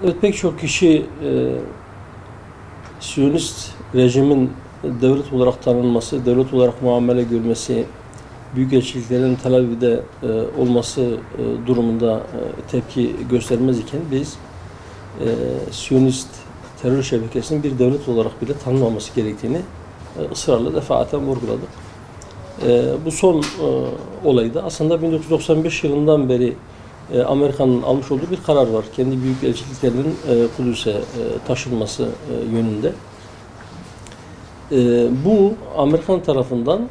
Evet, pek çok kişi Siyonist rejimin devlet olarak tanınması, devlet olarak muamele görmesi, büyükelçiliklerin Tel Aviv'de olması durumunda tepki göstermez iken biz Siyonist terör şebekesinin bir devlet olarak bile tanınmaması gerektiğini ısrarla defaten vurguladık. Bu son olayda aslında 1995 yılından beri Amerika'nın almış olduğu bir karar var. Kendi büyükelçiliklerinin Kudüs'e taşınması yönünde. Bu Amerikan tarafından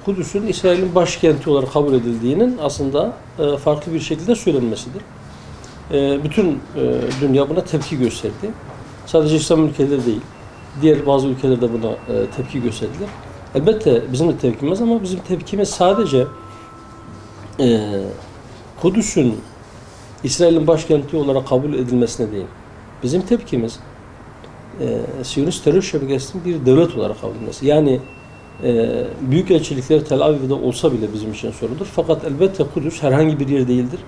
Kudüs'ün İsrail'in başkenti olarak kabul edildiğinin aslında farklı bir şekilde söylenmesidir. Bütün dünya buna tepki gösterdi. Sadece İslam ülkeleri değil, diğer bazı ülkeler de buna tepki gösterdiler. Elbette bizim de tepkimiz, ama bizim tepkimiz sadece Kudüs'ün İsrail'in başkenti olarak kabul edilmesine değil. Bizim tepkimiz Siyonist terör şebekesinin bir devlet olarak kabul edilmesi. Yani büyükelçilikler Tel Aviv'de olsa bile bizim için sorundur. Fakat elbette Kudüs herhangi bir yer değildir.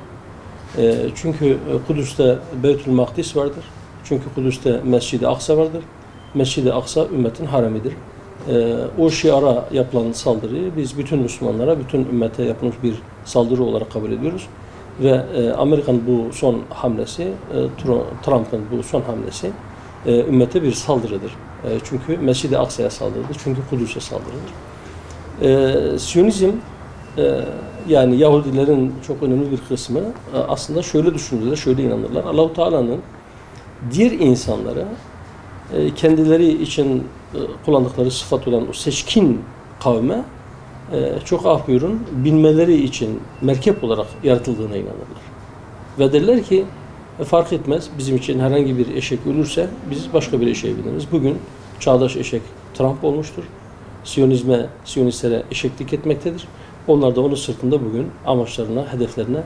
Çünkü Kudüs'te Beytül Makdis vardır. Çünkü Kudüs'te Mescid-i Aksa vardır. Mescid-i Aksa ümmetin haremidir. O şiara yapılan saldırıyı biz bütün Müslümanlara, bütün ümmete yapılmış bir saldırı olarak kabul ediyoruz. Ve Amerika'nın bu son hamlesi, Trump'ın bu son hamlesi ümmete bir saldırıdır. Çünkü Mescid-i Aksa'ya saldırıdır. Çünkü Kudüs'e saldırıdır. Siyonizm, yani Yahudilerin çok önemli bir kısmı aslında şöyle düşünürler, şöyle inanırlar. Allah-u Teala'nın diğer insanlara kendileri için kullandıkları sıfat olan o seçkin kavme çok af buyurun binmeleri için merkep olarak yaratıldığına inanırlar. Ve derler ki fark etmez, bizim için herhangi bir eşek ölürse biz başka bir eşeğe bineriz. Bugün çağdaş eşek Trump olmuştur. Siyonistlere eşeklik etmektedir. Onlar da onun sırtında bugün amaçlarına, hedeflerine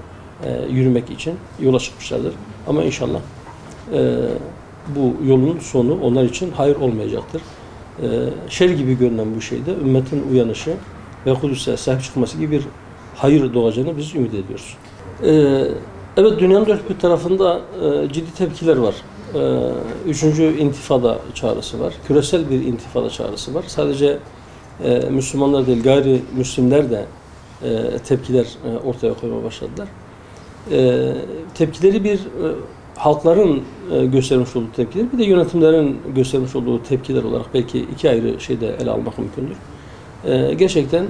yürümek için yola çıkmışlardır. Ama inşallah bu yolun sonu onlar için hayır olmayacaktır. Şer gibi görünen bu şeyde ümmetin uyanışı ve Kudüs'e sahip çıkması gibi bir hayır doğacağını biz ümit ediyoruz. Evet, dünyanın dört bir tarafında ciddi tepkiler var. Üçüncü intifada çağrısı var. Küresel bir intifada çağrısı var. Sadece Müslümanlar değil, gayrimüslimler de tepkiler ortaya koymaya başladılar. Tepkileri bir halkların göstermiş olduğu tepkiler, bir de yönetimlerin göstermiş olduğu tepkiler olarak belki iki ayrı şeyde ele almak mümkündür. Gerçekten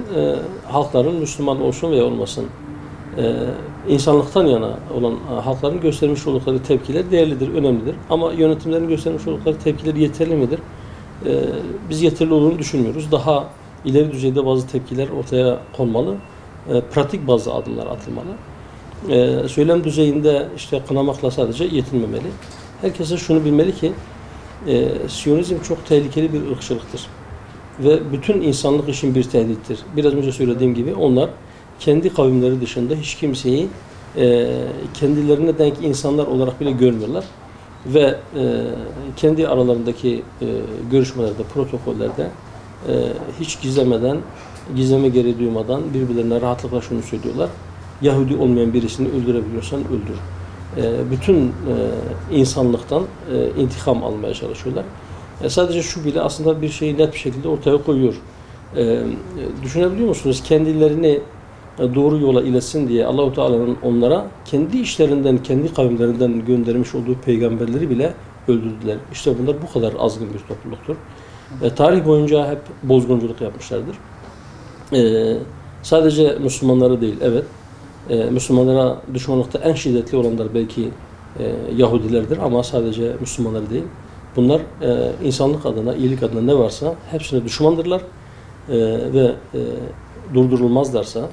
halkların, Müslüman olsun veya olmasın, insanlıktan yana olan halkların göstermiş oldukları tepkiler değerlidir, önemlidir. Ama yönetimlerin göstermiş oldukları tepkiler yeterli midir? Biz yeterli olduğunu düşünmüyoruz. Daha ileri düzeyde bazı tepkiler ortaya konmalı, pratik bazı adımlar atılmalı. Söylem düzeyinde işte kınamakla sadece yetinmemeli. Herkese şunu bilmeli ki Siyonizm çok tehlikeli bir ırkçılıktır. Ve bütün insanlık için bir tehdittir. Biraz önce söylediğim gibi onlar kendi kavimleri dışında hiç kimseyi kendilerine denk insanlar olarak bile görmüyorlar. Ve kendi aralarındaki görüşmelerde, protokollerde hiç gizlemeden, gizleme gereği duymadan birbirlerine rahatlıkla şunu söylüyorlar: Yahudi olmayan birisini öldürebiliyorsan öldür. Bütün insanlıktan intikam almaya çalışıyorlar. Sadece şu bile aslında bir şeyi net bir şekilde ortaya koyuyor. Düşünebiliyor musunuz? Kendilerini doğru yola iletsin diye Allah-u Teala'nın onlara kendi işlerinden, kendi kavimlerinden göndermiş olduğu peygamberleri bile öldürdüler. İşte bunlar bu kadar azgın bir topluluktur. Tarih boyunca hep bozgunculuk yapmışlardır. Sadece Müslümanlara değil, evet. Müslümanlara düşmanlıkta en şiddetli olanlar belki Yahudilerdir, ama sadece Müslümanlar değil. Bunlar insanlık adına, iyilik adına ne varsa hepsine düşmandırlar ve durdurulmazlarsa,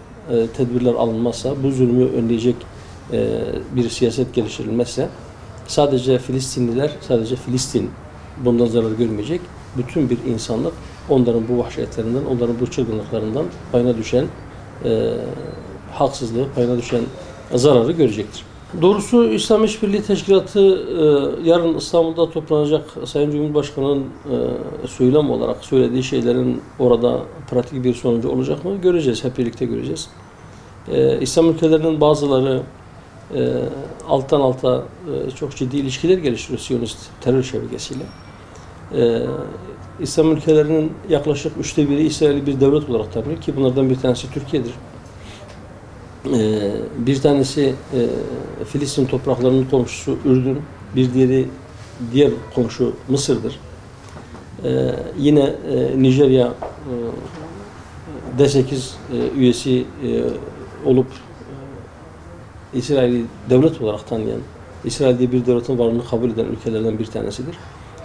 tedbirler alınmazsa, bu zulmü önleyecek bir siyaset geliştirilmezse sadece Filistinliler, sadece Filistin bundan zarar görmeyecek. Bütün bir insanlık onların bu vahşetlerinden, onların bu çılgınlıklarından payına düşen haksızlığı, payına düşen zararı görecektir. Doğrusu İslam İşbirliği Teşkilatı yarın İstanbul'da toplanacak Sayın Cumhurbaşkanı'nın söylem olarak söylediği şeylerin orada pratik bir sonucu olacak mı? Göreceğiz, hep birlikte göreceğiz. İslam ülkelerinin bazıları alttan alta çok ciddi ilişkiler geliştiriyor Siyonist terör şebekesiyle. İslam ülkelerinin yaklaşık 1/3 İsrail'i bir devlet olarak tanıyor ki bunlardan bir tanesi Türkiye'dir. Bir tanesi Filistin topraklarının komşusu Ürdün, bir diğer komşu Mısır'dır. Yine Nijerya D8 üyesi olup İsrail'i devlet olarak tanıyan, İsrail diye bir devletin varlığını kabul eden ülkelerden bir tanesidir.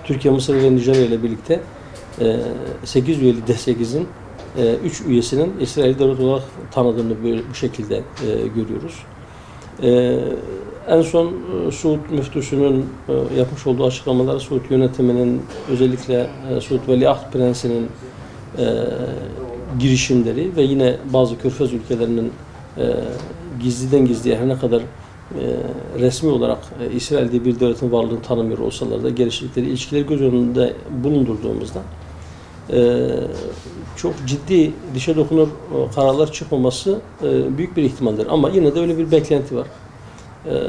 Türkiye, Mısır ve Nijerya ile birlikte 8 üyeli D8'in 3 üyesinin İsrail devlet olarak tanıdığını böyle bu şekilde görüyoruz. En son Suud müftüsünün yapmış olduğu açıklamalar, Suud yönetiminin, özellikle Suud Veliaht Prensi'nin girişimleri ve yine bazı Körfez ülkelerinin gizliden gizliye her ne kadar resmi olarak İsrail diye bir devletin varlığını tanımıyor olsalar da geliştirdikleri ilişkileri göz önünde bulundurduğumuzda çok ciddi dişe dokunur kararlar çıkmaması büyük bir ihtimaldir. Ama yine de öyle bir beklenti var.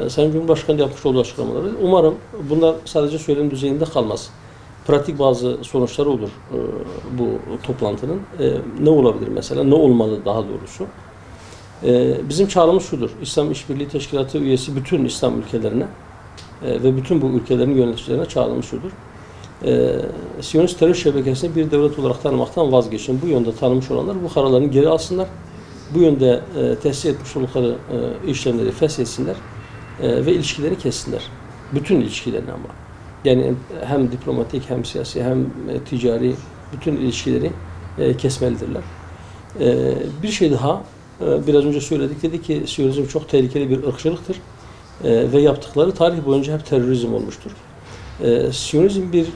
Sayın Cumhurbaşkanı yapmış olduğu açıklamaları. Umarım bunlar sadece söylem düzeyinde kalmaz. Pratik bazı sonuçları olur bu toplantının. Ne olabilir mesela? Ne olmalı daha doğrusu? Bizim çağrımız şudur. İslam İşbirliği Teşkilatı üyesi bütün İslam ülkelerine ve bütün bu ülkelerin yöneticilerine çağrımız şudur. Siyonist terör şebekesini bir devlet olarak tanımaktan vazgeçin. Bu yönde tanımış olanlar bu kararlarını geri alsınlar. Bu yönde tesis etmiş oldukları işlemleri feshetsinler ve ilişkileri kessinler. Bütün ilişkilerini ama. Yani hem diplomatik hem siyasi hem ticari bütün ilişkileri kesmelidirler. Bir şey daha biraz önce söyledik. Dedi ki Siyonizm çok tehlikeli bir ırkçılıktır ve yaptıkları tarih boyunca hep terörizm olmuştur. Siyonizm bir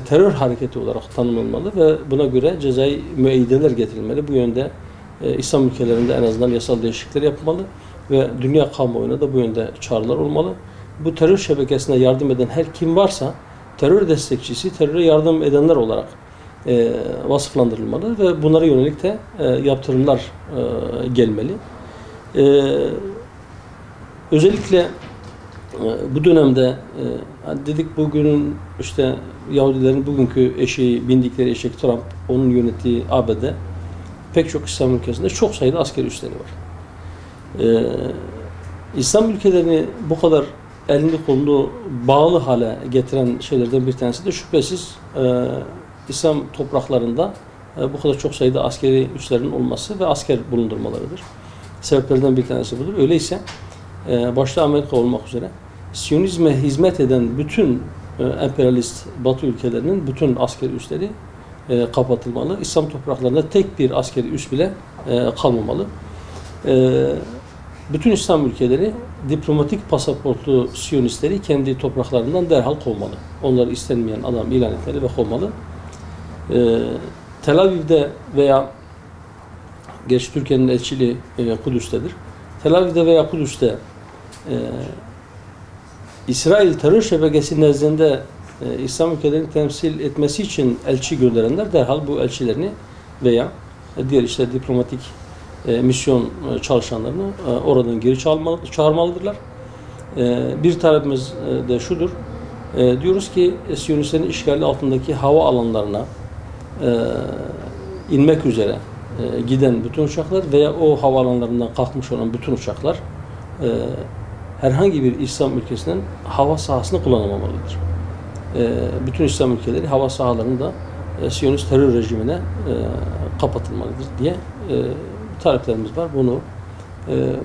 terör hareketi olarak tanımlanmalı ve buna göre cezai müeyyideler getirilmeli. Bu yönde İslam ülkelerinde en azından yasal değişiklikler yapmalı ve dünya kamuoyuna da bu yönde çağrılar olmalı. Bu terör şebekesine yardım eden her kim varsa terör destekçisi, teröre yardım edenler olarak vasıflandırılmalı ve bunlara yönelik de yaptırımlar gelmeli. Özellikle bu dönemde dedik bugünün işte Yahudilerin bugünkü eşeği, bindikleri eşek Trump, onun yönettiği ABD pek çok İslam ülkesinde çok sayıda askeri üsleri var. İslam ülkelerini bu kadar elini kolunu bağlı hale getiren şeylerden bir tanesi de şüphesiz İslam topraklarında bu kadar çok sayıda askeri üslerin olması ve asker bulundurmalarıdır. Sebeplerden bir tanesi budur. Öyleyse başta Amerika olmak üzere Siyonizme hizmet eden bütün emperyalist Batı ülkelerinin bütün askeri üsleri kapatılmalı. İslam topraklarında tek bir askeri üs bile kalmamalı. Bütün İslam ülkeleri diplomatik pasaportlu Siyonistleri kendi topraklarından derhal kovmalı. Onları istenmeyen adam ilan etmeli ve kovmalı. Tel Aviv'de veya gerçi Türkiye'nin elçiliği Kudüs'tedir. Tel Aviv'de veya Kudüs'te İsrail terör şebekesi nezdinde İslam ülkelerini temsil etmesi için elçi gönderenler derhal bu elçilerini veya diğer işte diplomatik misyon çalışanlarını oradan geri çağırmalıdırlar. Bir talebimiz de şudur. Diyoruz ki Siyonistlerin işgali altındaki hava alanlarına inmek üzere giden bütün uçaklar veya o havaalanlarından kalkmış olan bütün uçaklar herhangi bir İslam ülkesinin hava sahasını kullanamamalıdır. Bütün İslam ülkeleri hava sahalarını da Siyonist terör rejimine kapatılmalıdır diye taleplerimiz var. Bunu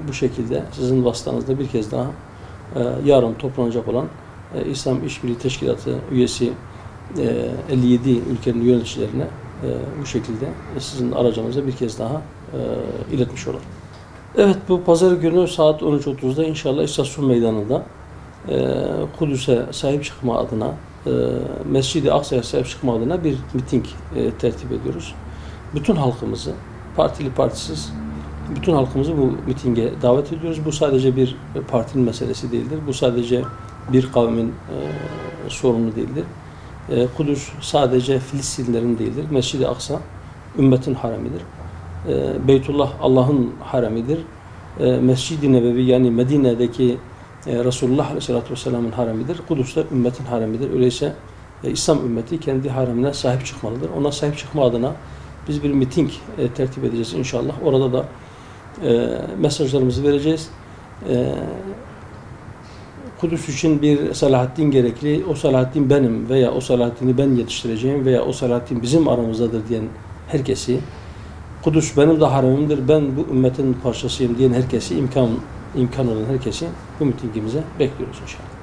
bu şekilde sizin vasıtanızda bir kez daha yarın toplanacak olan İslam İşbirliği Teşkilatı üyesi 57 ülkenin yöneticilerine bu şekilde sizin aracınıza bir kez daha iletmiş olalım. Evet, bu pazar günü saat 13.30'da inşallah İstasyon Meydanı'nda Kudüs'e sahip çıkma adına, Mescid-i Aksa'ya sahip çıkma adına bir miting tertip ediyoruz. Bütün halkımızı, partili partisiz, bütün halkımızı bu mitinge davet ediyoruz. Bu sadece bir partinin meselesi değildir. Bu sadece bir kavmin sorunu değildir. Kudüs sadece Filistinlilerin değildir. Mescid-i Aksa ümmetin haremidir. Beytullah Allah'ın haremidir. Mescid-i Nebevi yani Medine'deki Resulullah Aleyhisselatü Vesselam'ın haremidir. Kudüs de ümmetin haremidir. Öyleyse İslam ümmeti kendi haremine sahip çıkmalıdır. Ona sahip çıkma adına biz bir miting tertip edeceğiz inşallah. Orada da mesajlarımızı vereceğiz. Kudüs için bir Selahaddin gerekli. O Selahaddin benim veya o Selahaddin'i ben yetiştireceğim veya o Selahaddin bizim aramızdadır diyen herkesi, Kudüs benim de haremimdir, ben bu ümmetin parçasıyım diyen herkesi, imkan olan herkesi bu mitingimize bekliyoruz inşallah.